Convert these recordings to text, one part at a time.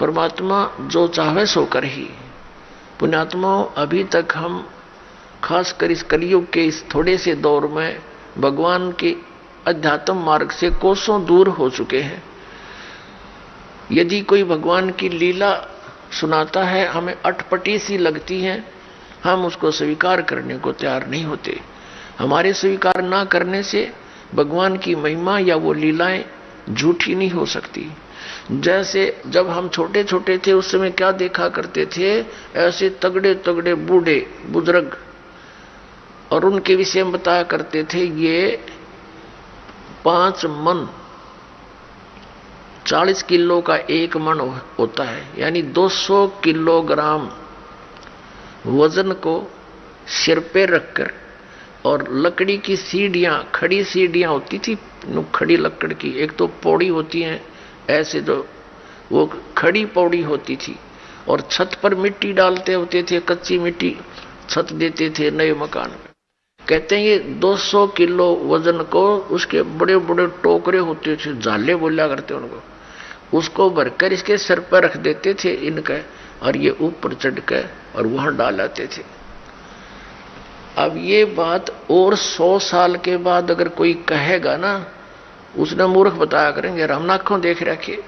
परमात्मा जो चाहे सो कर ही। पुण्यात्माओं, अभी तक हम खासकर इस कलयुग के इस थोड़े से दौर में भगवान के अध्यात्म मार्ग से कोसों दूर हो चुके हैं। यदि कोई भगवान की लीला सुनाता है, हमें अटपटी सी लगती है, हम उसको स्वीकार करने को तैयार नहीं होते। हमारे स्वीकार ना करने से भगवान की महिमा या वो लीलाएं झूठी नहीं हो सकती। जैसे जब हम छोटे छोटे थे उस समय क्या देखा करते थे, ऐसे तगड़े तगड़े बूढ़े बुजुर्ग, और उनके विषय में बताया करते थे ये 5 मन 40 किलो का 1 मन होता है, यानी 200 किलोग्राम वजन को सिर पे रखकर, और लकड़ी की सीढ़ियां, खड़ी सीढ़ियां होती थी, खड़ी लकड़ की, एक तो पौड़ी होती है ऐसे, जो वो खड़ी पौड़ी होती थी, और छत पर मिट्टी डालते होते थे, कच्ची मिट्टी छत देते थे नए मकान में। कहते हैं ये 200 किलो वजन को, उसके बड़े बड़े टोकरे होते थे, झाले बोला करते उनको, उसको भरकर इसके सिर पर रख देते थे इनके, और ये ऊपर चढ़ के और वहां डालाते थे। अब ये बात और 100 साल के बाद अगर कोई कहेगा ना, उसने मूर्ख बताया करेंगे, हम आंखों देख रखे।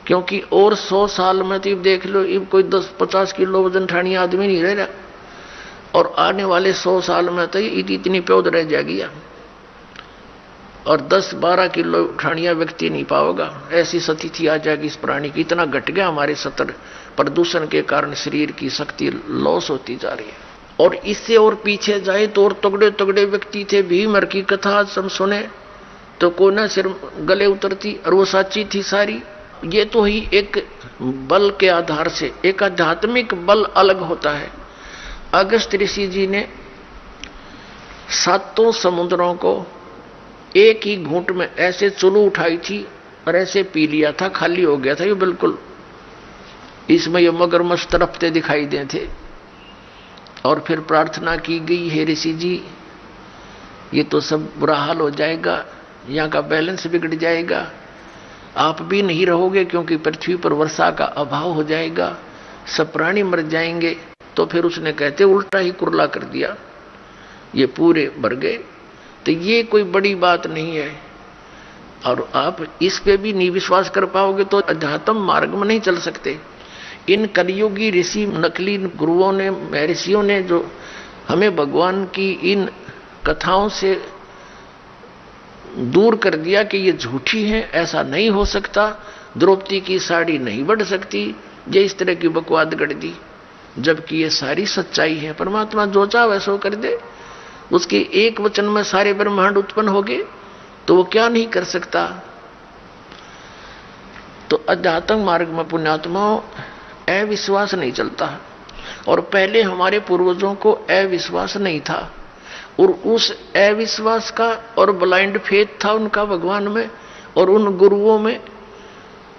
क्योंकि और 100 साल में तो देख लो, अब कोई 10-50 किलो वजन ठानी आदमी नहीं रह रहा, और आने वाले 100 साल में तो इतनी प्योद रह जाएगी, और 10-12 किलो ठानिया व्यक्ति नहीं पाओगा, ऐसी स्थिति आ जाएगी इस प्राणी की। इतना घट गया हमारे सतर, प्रदूषण के कारण शरीर की शक्ति लॉस होती जा रही है। और इससे और पीछे जाए तो और तगड़े तगड़े व्यक्ति थे, भीमर की कथा हम सुने तो को ना सिर गले उतरती, और वो सच्ची थी सारी। ये तो ही एक बल के आधार से, एक आध्यात्मिक बल अलग होता है। अगस्त ऋषि जी ने 7 समुद्रों को एक ही घूंट में ऐसे चुलू उठाई थी और ऐसे पी लिया था, खाली हो गया था ये बिल्कुल। इसमें ये मगरमच्छ तड़पते दिखाई दे थे, और फिर प्रार्थना की गई, हे ऋषि जी ये तो सब बुरा हाल हो जाएगा, यहाँ का बैलेंस बिगड़ जाएगा, आप भी नहीं रहोगे क्योंकि पृथ्वी पर वर्षा का अभाव हो जाएगा, सब प्राणी मर जाएंगे। तो फिर उसने कहते उल्टा ही कुरला कर दिया, ये पूरे भर गए। तो ये कोई बड़ी बात नहीं है, और आप इस पे भी नहीं विश्वास कर पाओगे तो अध्यात्म मार्ग में नहीं चल सकते। इन कलियुगी ऋषि, नकली गुरुओं ने, महर्षियों ने जो हमें भगवान की इन कथाओं से दूर कर दिया कि ये झूठी है, ऐसा नहीं हो सकता, द्रौपदी की साड़ी नहीं बढ़ सकती, ये इस तरह की बकवाद गढ़ दी, जबकि ये सारी सच्चाई है। परमात्मा जो चाहे वैसा कर दे, उसके एक वचन में सारे ब्रह्मांड उत्पन्न हो गए, तो वो क्या नहीं कर सकता। तो अध्यात्म मार्ग में पुण्यात्माओं अविश्वास नहीं चलता, और पहले हमारे पूर्वजों को अविश्वास नहीं था, और उस अविश्वास का और ब्लाइंड फेथ था उनका भगवान में और उन गुरुओं में,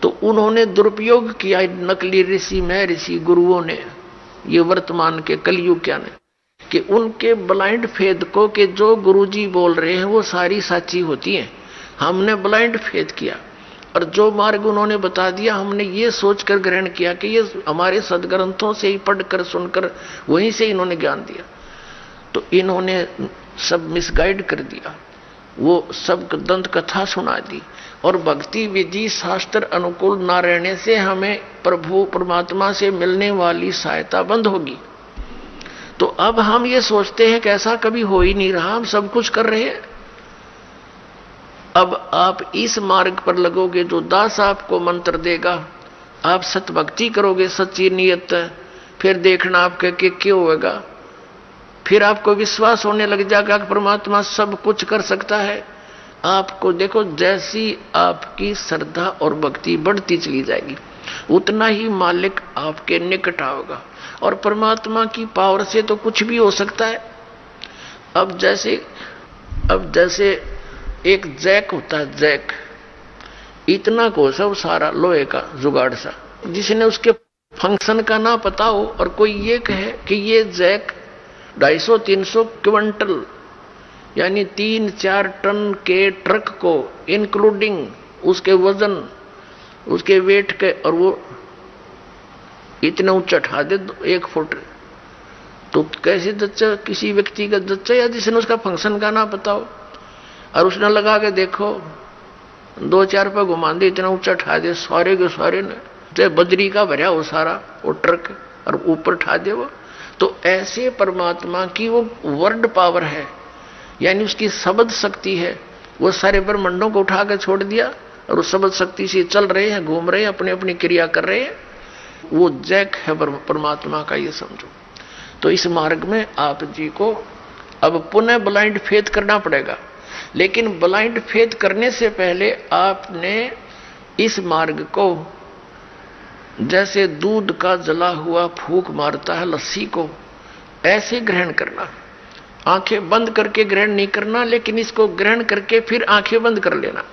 तो उन्होंने दुरुपयोग किया नकली ऋषि, महर्षि, गुरुओं ने, ये वर्तमान के कलयुग क्या ने, कि उनके ब्लाइंड फेथ को, कि जो गुरुजी बोल रहे हैं वो सारी सच्ची होती है, हमने ब्लाइंड फेथ किया, और जो मार्ग उन्होंने बता दिया हमने ये सोचकर ग्रहण किया कि ये हमारे सदग्रंथों से ही पढ़कर सुनकर वहीं से इन्होंने ज्ञान दिया। तो इन्होंने सब मिसगाइड कर दिया, वो सब दंत कथा सुना दी, और भक्ति विधि शास्त्र अनुकूल ना रहने से हमें प्रभु परमात्मा से मिलने वाली सहायता बंद होगी। तो अब हम ये सोचते हैं कि ऐसा कभी हो ही नहीं रहा, हम सब कुछ कर रहे हैं। अब आप इस मार्ग पर लगोगे, जो दास आपको मंत्र देगा, आप सत भक्ति करोगे सच्ची नियत, फिर देखना आपके क्या होगा, फिर आपको विश्वास होने लग जाएगा कि परमात्मा सब कुछ कर सकता है। आपको देखो, जैसी आपकी श्रद्धा और भक्ति बढ़ती चली जाएगी, उतना ही मालिक आपके निकट आओगा, और परमात्मा की पावर से तो कुछ भी हो सकता है। अब जैसे एक जैक होता है, जैक इतना को सब सारा लोहे का जुगाड़ सा, जिसने उसके फंक्शन का ना पता हो, और कोई ये कहे कि ये जैक 250-300 क्विंटल यानी 3-4 टन के ट्रक को इंक्लूडिंग उसके वजन, उसके वेट के, और वो इतना ऊंचा ठा दे 1 फुट, तो कैसे दच्चा, किसी व्यक्ति का दच्चा या जिसने उसका फंक्शन का ना पता हो, और उसने लगा के देखो 2-4 पे घुमा दे, इतना ऊंचा ठा दे सारे के सारे ने, चाहे बजरी का भरा हो सारा वो ट्रक, और ऊपर ठा दे वो। तो ऐसे परमात्मा की वो वर्ड पावर है, यानी उसकी शब्द शक्ति है। वो सारे ब्रह्मांडों को उठा के छोड़ दिया और उस शब्द शक्ति से चल रहे हैं, घूम रहे हैं, अपनी अपनी क्रिया कर रहे हैं। वो जैक है परमात्मा का, ये समझो। तो इस मार्ग में आप जी को अब पुनः ब्लाइंड फेथ करना पड़ेगा, लेकिन ब्लाइंड फेथ करने से पहले आपने इस मार्ग को जैसे दूध का जला हुआ फूंक मारता है लस्सी को, ऐसे ग्रहण करना। आंखें बंद करके ग्रहण नहीं करना, लेकिन इसको ग्रहण करके फिर आंखें बंद कर लेना।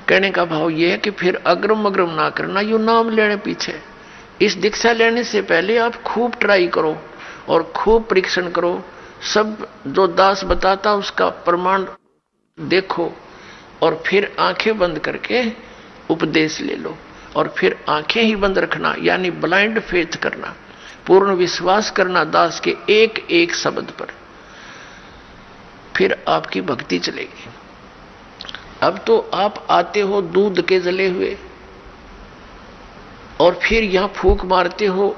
कहने का भाव यह है कि फिर अग्रम अग्रम ना करना, यू नाम लेने पीछे। इस दीक्षा लेने से पहले आप खूब ट्राई करो और खूब परीक्षण करो, सब जो दास बताता उसका प्रमाण देखो, और फिर आंखें बंद करके उपदेश ले लो, और फिर आंखें ही बंद रखना, यानी ब्लाइंड फेथ करना, पूर्ण विश्वास करना दास के एक एक शब्द पर। फिर आपकी भक्ति चलेगी। अब तो आप आते हो दूध के जले हुए, और फिर यहां फूंक मारते हो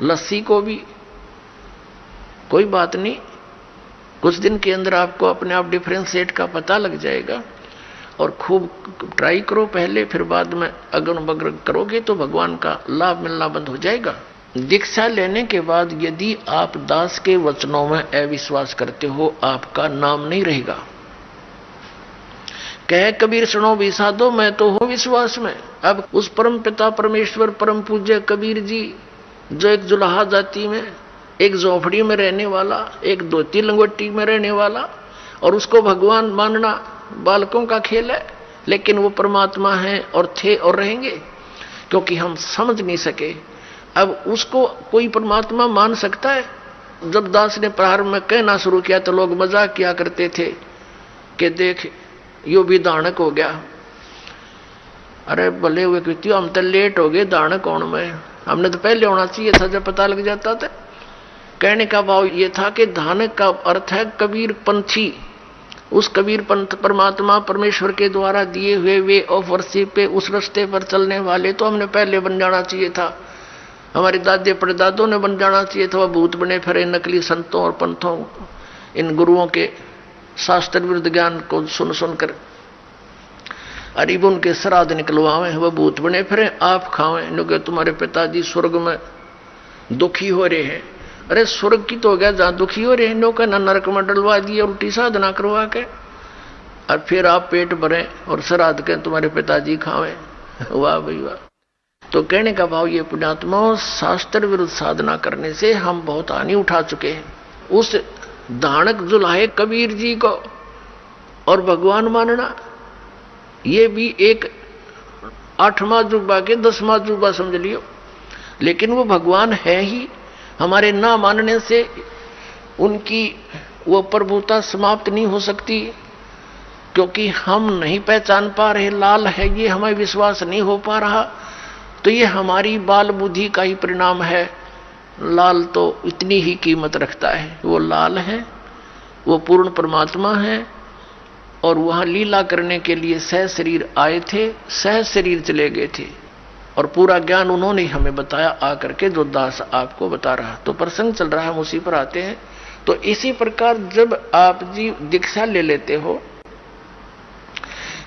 लस्सी को भी, कोई बात नहीं, कुछ दिन के अंदर आपको अपने आप डिफरेंशिएट का पता लग जाएगा। और खूब ट्राई करो पहले, फिर बाद में अगन बगन करोगे तो भगवान का लाभ मिलना बंद हो जाएगा। दीक्षा लेने के बाद यदि आप दास के वचनों में अविश्वास करते हो, आपका नाम नहीं रहेगा। कह कबीर सुनो भी साधो, मैं तो हूं विश्वास में। अब उस परम पिता परमेश्वर परम पूज्य कबीर जी, जो एक जुलाहा जाति में, एक झोपड़ी में रहने वाला, एक धोती लंगोटी में रहने वाला, और उसको भगवान मानना बालकों का खेल है, लेकिन वो परमात्मा है और थे और रहेंगे, क्योंकि हम समझ नहीं सके। अब उसको कोई परमात्मा मान सकता है? जब दास ने प्रारंभ में कहना शुरू किया तो लोग मजाक किया करते थे कि देख यो भी दानक हो गया। अरे भले हुए कृति, हम तो लेट हो गए दानक होने में, हमने तो पहले होना चाहिए था जब पता लग जाता था। कहने का भाव ये था कि दानक का अर्थ है कबीर पंथी। उस कबीर पंथ परमात्मा परमेश्वर के द्वारा दिए हुए वे ऑफ वर्शिप पे, उस रास्ते पर चलने वाले तो हमने पहले बन जाना चाहिए था। हमारे दादे परदादों ने बन जाना चाहिए था। वह भूत बने फिरे नकली संतों और पंथों, इन गुरुओं के शास्त्र विरुद्ध ज्ञान को सुन सुनकर अरीब उनके श्राद्ध निकलवावे, वह भूत बने फिरे आप खावें, क्योंकि तुम्हारे पिताजी स्वर्ग में दुखी हो रहे हैं। अरे स्वर्ग की तो हो गया जहां दुखी हो रहे हैं, नो का नरक में डलवा दिए उल्टी साधना करवा के, और फिर आप पेट भरें और श्राद्ध के तुम्हारे पिताजी खावें। वाह भाई वाह। तो कहने का भाव ये पुण्यात्माओं, शास्त्र विरुद्ध साधना करने से हम बहुत हानि उठा चुके हैं। उस दानक जुलाहे कबीर जी को और भगवान मानना, ये भी एक 8वां जुबा के 10वां जुबा समझ लियो, लेकिन वो भगवान है ही। हमारे ना मानने से उनकी वो प्रभुता समाप्त नहीं हो सकती, क्योंकि हम नहीं पहचान पा रहे लाल है, ये हमें विश्वास नहीं हो पा रहा, तो ये हमारी बाल बुद्धि का ही परिणाम है। लाल तो इतनी ही कीमत रखता है, वो लाल है, वो पूर्ण परमात्मा है, और वहां लीला करने के लिए सह शरीर आए थे, सह शरीर चले गए थे, और पूरा ज्ञान उन्होंने हमें बताया आकर के, जो दास आपको बता रहा। तो प्रसंग चल रहा है, हम उसी पर आते हैं। तो इसी प्रकार जब आप जी दीक्षा ले लेते हो,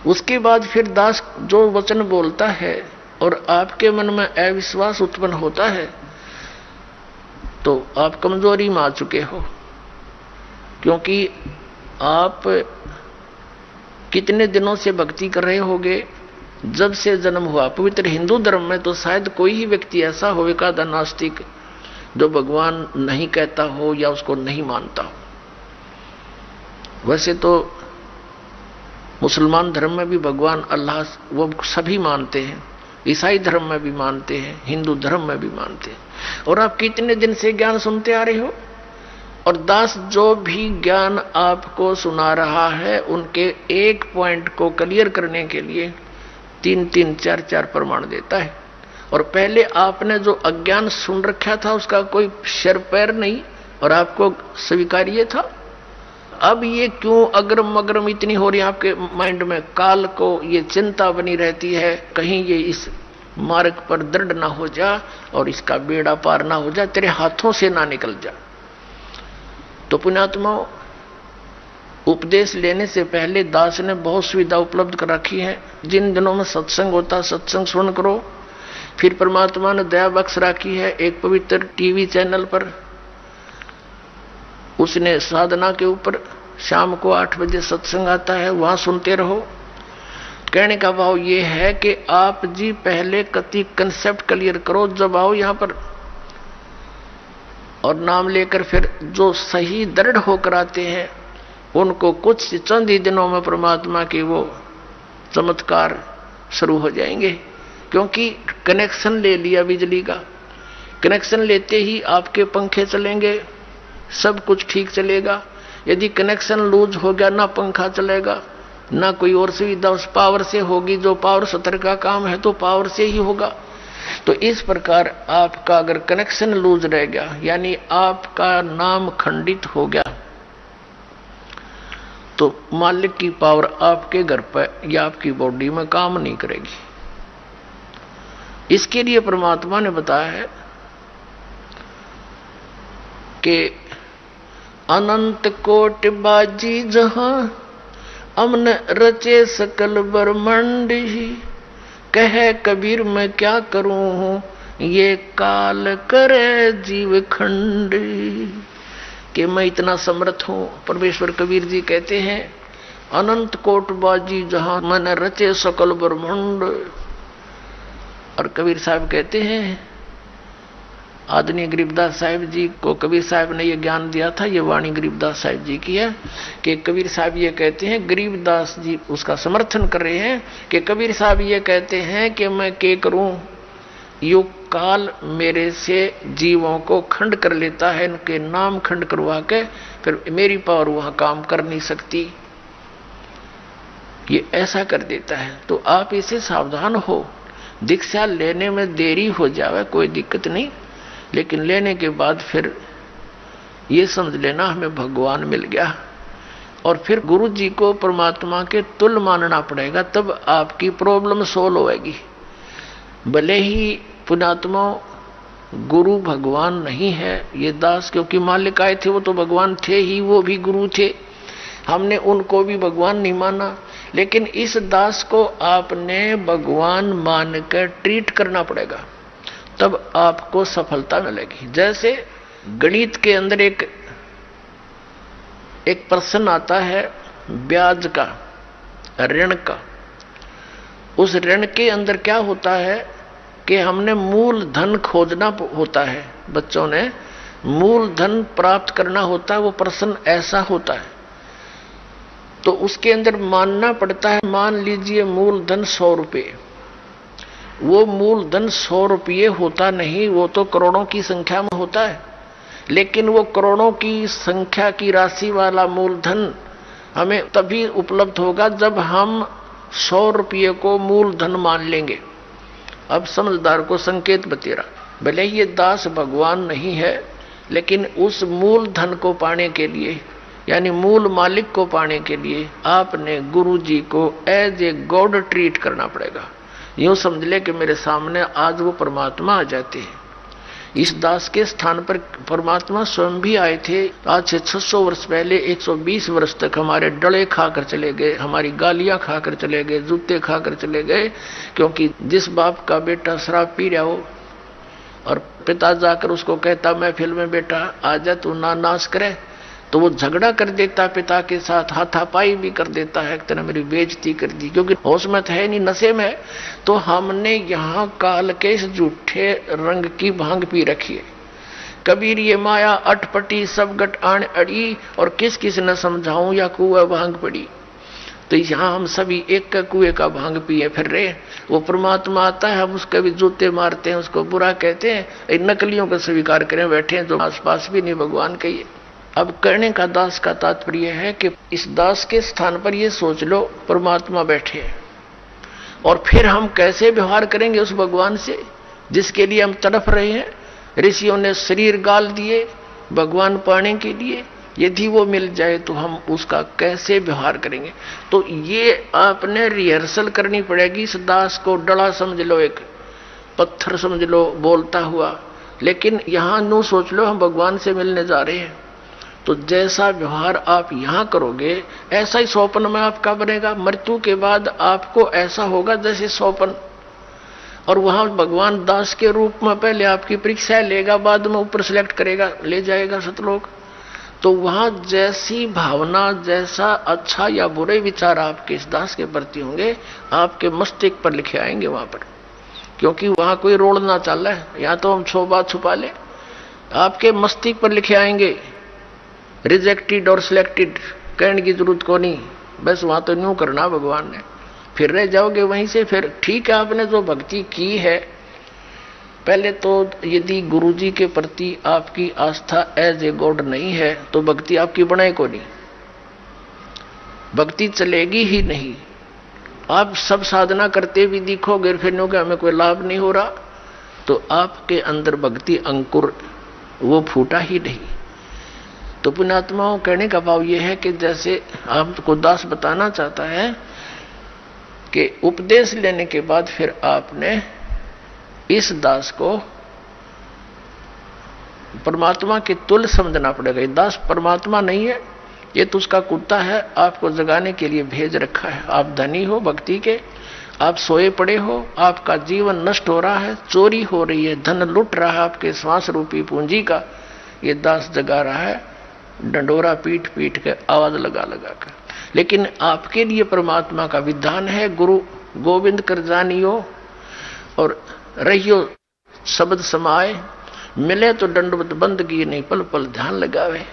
उसके बाद फिर दास जो वचन बोलता है और आपके मन में अविश्वास उत्पन्न होता है, तो आप कमजोरी में आ चुके हो, क्योंकि आप कितने दिनों से भक्ति कर रहे होगे, जब से जन्म हुआ। पवित्र हिंदू धर्म में तो शायद कोई ही व्यक्ति ऐसा होगा नास्तिक जो भगवान नहीं कहता हो या उसको नहीं मानता हो। वैसे तो मुसलमान धर्म में भी भगवान अल्लाह वो सभी मानते हैं, ईसाई धर्म में भी मानते हैं, हिंदू धर्म में भी मानते हैं। और आप कितने दिन से ज्ञान सुनते आ रहे हो, और दास जो भी ज्ञान आपको सुना रहा है, उनके एक पॉइंट को क्लियर करने के लिए 3-3, 4-4 प्रमाण देता है। और पहले आपने जो अज्ञान सुन रखा था उसका कोई सिर पैर नहीं और आपको स्वीकार्य था। अब ये क्यों अग्रम अग्रम इतनी हो रही है आपके माइंड में? काल को ये चिंता बनी रहती है, कहीं ये इस मार्ग पर दृढ़ ना हो जा और इसका बेड़ा पार ना हो जा, तेरे हाथों से ना निकल जा। तो पुण्यात्माओं, उपदेश लेने से पहले दास ने बहुत सुविधा उपलब्ध कर रखी है। जिन दिनों में सत्संग होता सत्संग सुन करो। फिर परमात्मा ने दया बख्श रखी है एक पवित्र टीवी चैनल पर, उसने साधना के ऊपर शाम को 8 बजे सत्संग आता है, वहां सुनते रहो। कहने का भाव ये है कि आप जी पहले कति कंसेप्ट क्लियर करो, जब आओ यहां पर और नाम लेकर फिर जो सही दृढ़ होकर आते हैं उनको कुछ चंद ही दिनों में परमात्मा के वो चमत्कार शुरू हो जाएंगे। क्योंकि कनेक्शन ले लिया बिजली का, कनेक्शन लेते ही आपके पंखे चलेंगे, सब कुछ ठीक चलेगा। यदि कनेक्शन लूज हो गया, ना पंखा चलेगा ना कोई और सुविधा उस पावर से होगी। जो पावर सत्र का काम है तो पावर से ही होगा। तो इस प्रकार आपका अगर कनेक्शन लूज रह गया, यानी आपका नाम खंडित हो गया, तो मालिक की पावर आपके घर पर या आपकी बॉडी में काम नहीं करेगी। इसके लिए परमात्मा ने बताया है कि अनंत कोटि बाजी जहां अमन रचे सकल ब्रह्मांड ही, कहे कबीर मैं क्या करूं ये काल करे जीव खंड। कि मैं इतना समर्थ हूं। परमेश्वर कबीर जी कहते हैं अनंत कोट बाजी जहां मन रचे सकल ब्रह्मांड। और कबीर साहब कहते हैं, आदरणीय गरीबदास साहिब जी को कबीर साहब ने यह ज्ञान दिया था, ये वाणी गरीबदास साहिब जी की है कि कबीर साहब ये कहते हैं, गरीबदास जी उसका समर्थन कर रहे हैं कि कबीर साहब ये कहते हैं कि मैं क्या करूं, युग काल मेरे से जीवों को खंड कर लेता है, इनके नाम खंड करवा के फिर मेरी पावर वहां काम कर नहीं सकती, ये ऐसा कर देता है। तो आप इसे सावधान हो। दीक्षा लेने में देरी हो जावे कोई दिक्कत नहीं, लेकिन लेने के बाद फिर ये समझ लेना हमें भगवान मिल गया। और फिर गुरु जी को परमात्मा के तुल्य मानना पड़ेगा, तब आपकी प्रॉब्लम सोल्व होएगी। भले ही पुण्यात्मा गुरु भगवान नहीं है, ये दास क्योंकि मालिक आए थे वो तो भगवान थे ही, वो भी गुरु थे, हमने उनको भी भगवान नहीं माना। लेकिन इस दास को आपने भगवान मानकर ट्रीट करना पड़ेगा, तब आपको सफलता मिलेगी। जैसे गणित के अंदर एक प्रश्न आता है ब्याज का, ऋण का। उस ऋण के अंदर क्या होता है कि हमने मूल धन खोजना होता है, बच्चों ने मूल धन प्राप्त करना होता है, वो प्रश्न ऐसा होता है। तो उसके अंदर मानना पड़ता है, मान लीजिए मूल धन 100 रुपये, वो मूल धन 100 रुपये होता नहीं, वो तो करोड़ों की संख्या में होता है। लेकिन वो करोड़ों की संख्या की राशि वाला मूलधन हमें तभी उपलब्ध होगा जब हम 100 रुपये को मूलधन मान लेंगे। अब समझदार को संकेत बतेरा, भले ये दास भगवान नहीं है, लेकिन उस मूल धन को पाने के लिए, यानी मूल मालिक को पाने के लिए आपने गुरु जी को एज ए गॉड ट्रीट करना पड़ेगा। यूं समझ ले कि मेरे सामने आज वो परमात्मा आ जाते हैं। इस दास के स्थान पर परमात्मा स्वयं भी आए थे। आज से 600 वर्ष पहले 120 वर्ष तक हमारे डले खाकर चले गए, हमारी गालियां खाकर चले गए, जूते खाकर चले गए। क्योंकि जिस बाप का बेटा शराब पी रहा हो और पिता जाकर उसको कहता महफिल में बेटा आजा तू ना नाश करे, तो वो झगड़ा कर देता पिता के साथ, हाथापाई भी कर देता है, एक तरह मेरी बेइज्जती कर दी, क्योंकि होश में है नहीं, नशे में है। तो हमने यहाँ काल के इस झूठे रंग की भांग पी रखी है। कबीर ये माया अटपटी सब गट आण अड़ी, और किस किस न समझाऊं या कुआ भांग पड़ी। तो यहाँ हम सभी एक का कुएं का भांग पिए फिर रहे। वो परमात्मा आता है, हम उसके भी जूते मारते हैं, उसको बुरा कहते हैं, नकलियों का स्वीकार करें बैठे हैं जो आसपास भी नहीं भगवान कहिए। अब करने का दास का तात्पर्य है कि इस दास के स्थान पर ये सोच लो परमात्मा बैठे हैं और फिर हम कैसे व्यवहार करेंगे उस भगवान से जिसके लिए हम तड़प रहे हैं। ऋषियों ने शरीर गाल दिए भगवान पाने के लिए, यदि वो मिल जाए तो हम उसका कैसे व्यवहार करेंगे। तो ये आपने रिहर्सल करनी पड़ेगी। इस दास को डला समझ लो, एक पत्थर समझ लो बोलता हुआ, लेकिन यहां नो सोच लो हम भगवान से मिलने जा रहे हैं। तो जैसा व्यवहार आप यहां करोगे ऐसा ही स्वप्न में आपका बनेगा। मृत्यु के बाद आपको ऐसा होगा जैसे स्वप्न, और वहां भगवान दास के रूप में पहले आपकी परीक्षा लेगा, बाद में ऊपर सिलेक्ट करेगा, ले जाएगा सतलोक। तो वहां जैसी भावना, जैसा अच्छा या बुरे विचार आपके इस दास के प्रति होंगे, आपके मस्तिष्क पर लिखे आएंगे वहां पर, क्योंकि वहां कोई रोड ना चल रहा है। या तो हम 100 बात छुपा ले, आपके मस्तिष्क पर लिखे आएंगे। रिजेक्टेड और सिलेक्टेड कहने की जरूरत को नहीं, बस वहां तो न्यू करना भगवान ने, फिर रह जाओगे वहीं से। फिर ठीक है, आपने जो भक्ति की है, पहले तो यदि गुरुजी के प्रति आपकी आस्था एज ए गॉड नहीं है तो भक्ति आपकी बनाए को नहीं, भक्ति चलेगी ही नहीं। आप सब साधना करते भी दिखोगे, फिर नो कि हमें कोई लाभ नहीं हो रहा, तो आपके अंदर भक्ति अंकुर वो फूटा ही नहीं। तो पुण्यात्माओं, कहने का भाव यह है कि जैसे आपको दास बताना चाहता है कि उपदेश लेने के बाद फिर आपने इस दास को परमात्मा के तुल्य समझना पड़ेगा। ये दास परमात्मा नहीं है, ये तो उसका कुत्ता है, आपको जगाने के लिए भेज रखा है। आप धनी हो भक्ति के, आप सोए पड़े हो, आपका जीवन नष्ट हो रहा है, चोरी हो रही है, धन लुट रहा है आपके श्वास रूपी पूंजी का, ये दास जगा रहा है डंडोरा पीट पीट के, आवाज लगा लगा कर। लेकिन आपके लिए परमात्मा का विधान है, गुरु गोविंद कर जानियो और रहियो शब्द समाए, मिले तो दंडवत बंदगी नहीं पल पल ध्यान लगावे,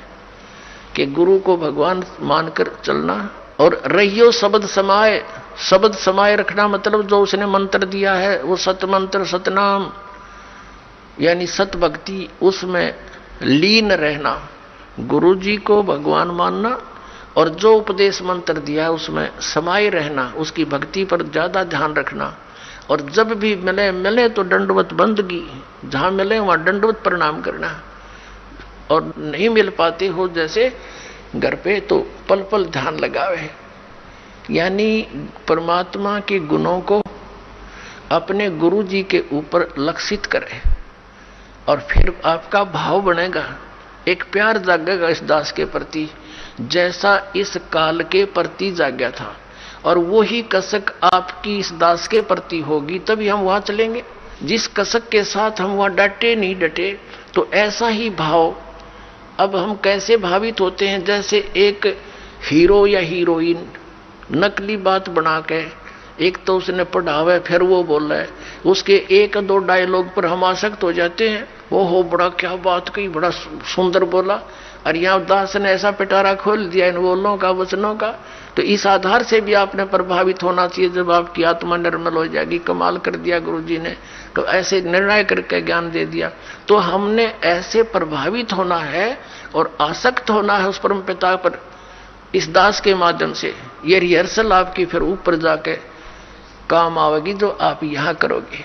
कि गुरु को भगवान मानकर चलना। और रहियो शब्द समाए, शब्द समाए रखना मतलब जो उसने मंत्र दिया है वो सत मंत्र सतनाम यानी सत भक्ति, उसमें लीन रहना, गुरु जी को भगवान मानना, और जो उपदेश मंत्र दिया है उसमें समाये रहना, उसकी भक्ति पर ज्यादा ध्यान रखना। और जब भी मिले मिले तो दंडवत बंदगी, जहां मिले वहां दंडवत प्रणाम करना, और नहीं मिल पाते हो जैसे घर पे तो पल पल ध्यान लगावे, यानी परमात्मा के गुणों को अपने गुरु जी के ऊपर लक्षित करे, और फिर आपका भाव बनेगा, एक प्यार जागेगा इस दास के प्रति जैसा इस काल के प्रति जाग्या था। और वो ही कसक आपकी इस दास के प्रति होगी, तभी हम वहां चलेंगे। जिस कसक के साथ हम वहां डटे नहीं डटे, तो ऐसा ही भाव। अब हम कैसे भावित होते हैं, जैसे एक हीरो या हीरोइन नकली बात बना के, एक तो उसने पढ़ा हुआ है फिर वो बोल रहा है, उसके एक दो डायलॉग पर हम आसक्त हो जाते हैं, वो हो बड़ा क्या बात कही, बड़ा सुंदर बोला, और यहाँ दास ने ऐसा पिटारा खोल दिया इन बोलों का वचनों का। तो इस आधार से भी आपने प्रभावित होना चाहिए। जब आपकी आत्मा निर्मल हो जाएगी, कमाल कर दिया गुरु जी ने, तो ऐसे निर्णय करके ज्ञान दे दिया। तो हमने ऐसे प्रभावित होना है और आसक्त होना है उस परम पिता पर इस दास के माध्यम से। ये रिहर्सल आपकी फिर ऊपर जाके काम आवेगी जो आप यहां करोगे।